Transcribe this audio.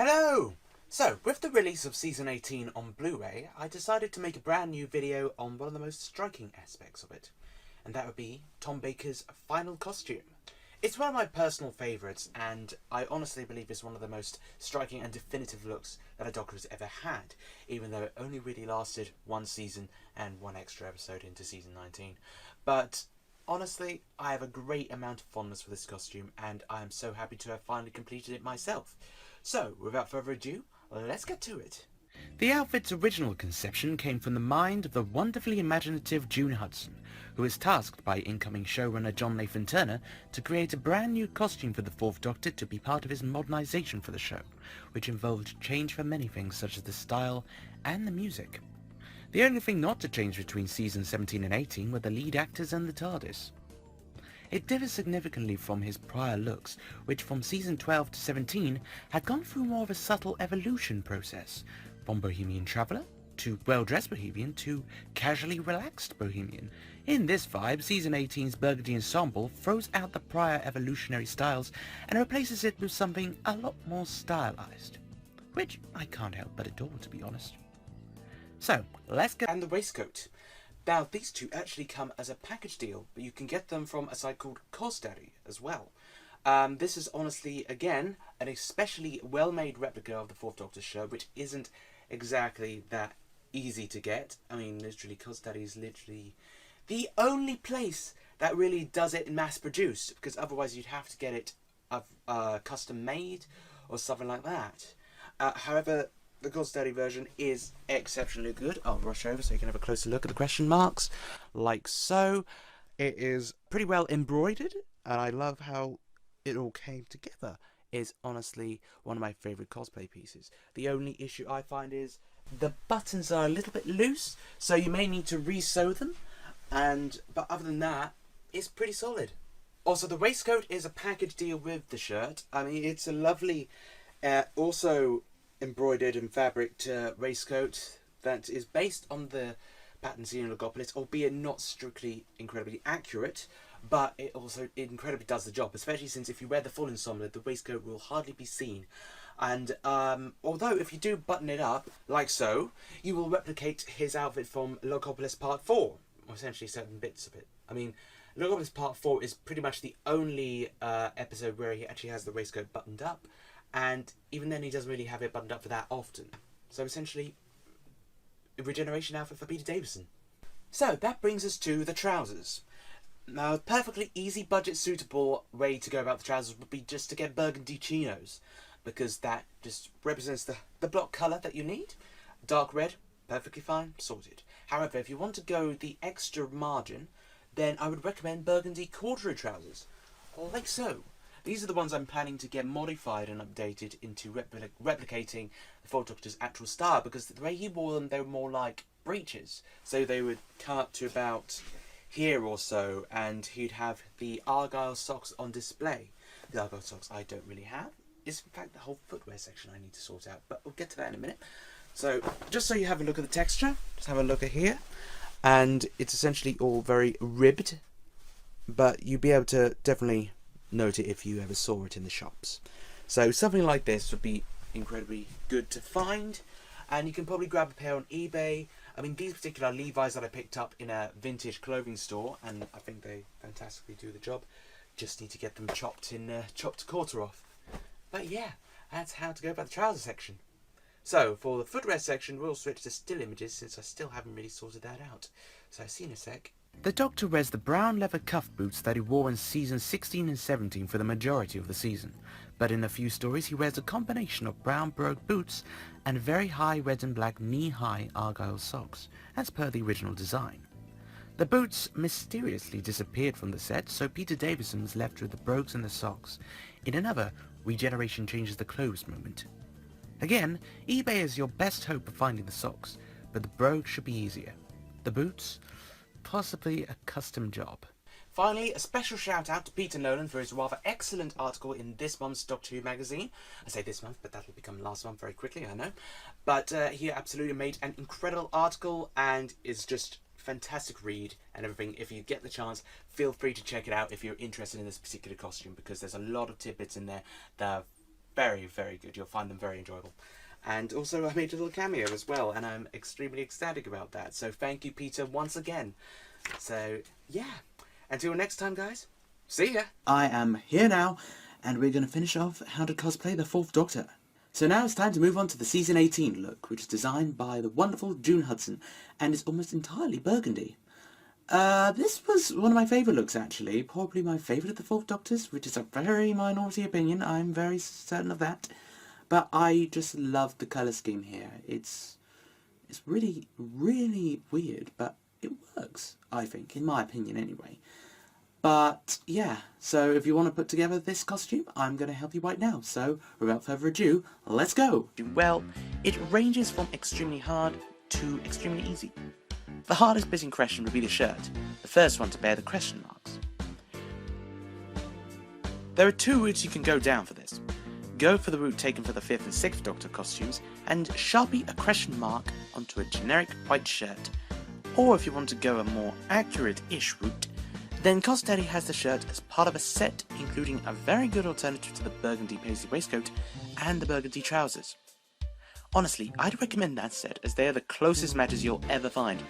Hello! So, with the release of Season 18 on Blu-ray, I decided to make a brand new video on one of the most striking aspects of it, and that would be Tom Baker's final costume. It's one of my personal favourites, and I honestly believe it's one of the most striking and definitive looks that a Doctor has ever had, even though it only really lasted one season and one extra episode into Season 19. But honestly, I have a great amount of fondness for this costume, and I am so happy to have finally completed it myself. So, without further ado, let's get to it. The outfit's original conception came from the mind of the wonderfully imaginative June Hudson, who was tasked by incoming showrunner John Nathan Turner to create a brand new costume for the Fourth Doctor to be part of his modernisation for the show, which involved change for many things such as the style and the music. The only thing not to change between seasons 17 and 18 were the lead actors and the TARDIS. It differs significantly from his prior looks, which from season 12 to 17 had gone through more of a subtle evolution process, from Bohemian Traveller to well-dressed Bohemian to casually relaxed Bohemian. In this vibe, season 18's Burgundy Ensemble throws out the prior evolutionary styles and replaces it with something a lot more stylized, which I can't help but adore, to be honest. So, let's go. And the waistcoat. Now, these two actually come as a package deal, but you can get them from a site called CosDaddy as well. This is honestly, again, an especially well-made replica of the Fourth Doctor show, which isn't exactly that easy to get. I mean, literally, CosDaddy is literally the only place that really does it mass-produced, because otherwise you'd have to get it custom-made or something like that. However, the CosDaddy version is exceptionally good. I'll rush over so you can have a closer look at the question marks, like so. It is pretty well embroidered, and I love how it all came together. It's honestly one of my favourite cosplay pieces. The only issue I find is the buttons are a little bit loose, so you may need to re-sew them, but other than that, it's pretty solid. Also, the waistcoat is a package deal with the shirt. I mean, it's a lovely, also embroidered and fabric waistcoat that is based on the pattern seen in Logopolis, albeit not strictly incredibly accurate, but it also incredibly does the job, especially since if you wear the full ensemble, the waistcoat will hardly be seen. And although if you do button it up, like so, you will replicate his outfit from Logopolis Part 4, or essentially certain bits of it. I mean, Logopolis Part 4 is pretty much the only episode where he actually has the waistcoat buttoned up, and even then he doesn't really have it buttoned up for that often. So essentially, a regeneration outfit for Peter Davison. So that brings us to the trousers. Now, a perfectly easy budget suitable way to go about the trousers would be just to get burgundy chinos, because that just represents the block colour that you need. Dark red, perfectly fine, sorted. However, if you want to go the extra margin, then I would recommend burgundy corduroy trousers, like so. These are the ones I'm planning to get modified and updated into replicating the Fourth Doctor's actual style, because the way he wore them, they were more like breeches. So they would come up to about here or so, and he'd have the Argyle socks on display. The Argyle socks I don't really have. It's in fact the whole footwear section I need to sort out, but we'll get to that in a minute. So, just so you have a look at the texture, just have a look at here. And it's essentially all very ribbed, but you'd be able to definitely note it if you ever saw it in the shops. So something like this would be incredibly good to find, and you can probably grab a pair on eBay. I mean, these particular Levi's that I picked up in a vintage clothing store, and I think they fantastically do the job. Just need to get them chopped quarter off. But yeah, that's how to go about the trouser section. So for the footwear section, we'll switch to still images since I still haven't really sorted that out. So see you in a sec. The Doctor wears the brown leather cuff boots that he wore in seasons 16 and 17 for the majority of the season, but in a few stories he wears a combination of brown brogue boots and very high red and black knee-high Argyle socks, as per the original design. The boots mysteriously disappeared from the set, so Peter Davison was left with the brogues and the socks, in another regeneration changes the clothes moment. Again, eBay is your best hope of finding the socks, but the brogues should be easier. The boots, possibly a custom job. Finally, a special shout out to Peter Nolan for his rather excellent article in this month's Doctor Who magazine. I say this month, but that'll become last month very quickly, I know. But he absolutely made an incredible article and is just fantastic read and everything. If you get the chance, feel free to check it out if you're interested in this particular costume, because there's a lot of tidbits in there that are very, very good. You'll find them very enjoyable. And also I made a little cameo as well, and I'm extremely ecstatic about that. So thank you, Peter, once again. So, yeah. Until next time, guys. See ya! I am here now, and we're going to finish off how to cosplay the 4th Doctor. So now it's time to move on to the Season 18 look, which is designed by the wonderful June Hudson, and is almost entirely burgundy. This was one of my favourite looks, actually. Probably my favourite of the 4th Doctors, which is a very minority opinion, I'm very certain of that. But I just love the colour scheme here. It's really, really weird, but it works, I think, in my opinion anyway. But, yeah, so if you want to put together this costume, I'm going to help you right now. So, without further ado, let's go! Well, it ranges from extremely hard to extremely easy. The hardest bit in question would be the shirt, the first one to bear the question marks. There are 2 routes you can go down for this. Go for the route taken for the 5th and 6th Doctor costumes, and sharpie a question mark onto a generic white shirt. Or if you want to go a more accurate-ish route, then Cosdaddy has the shirt as part of a set, including a very good alternative to the burgundy paisley waistcoat and the burgundy trousers. Honestly, I'd recommend that set, as they are the closest matches you'll ever find,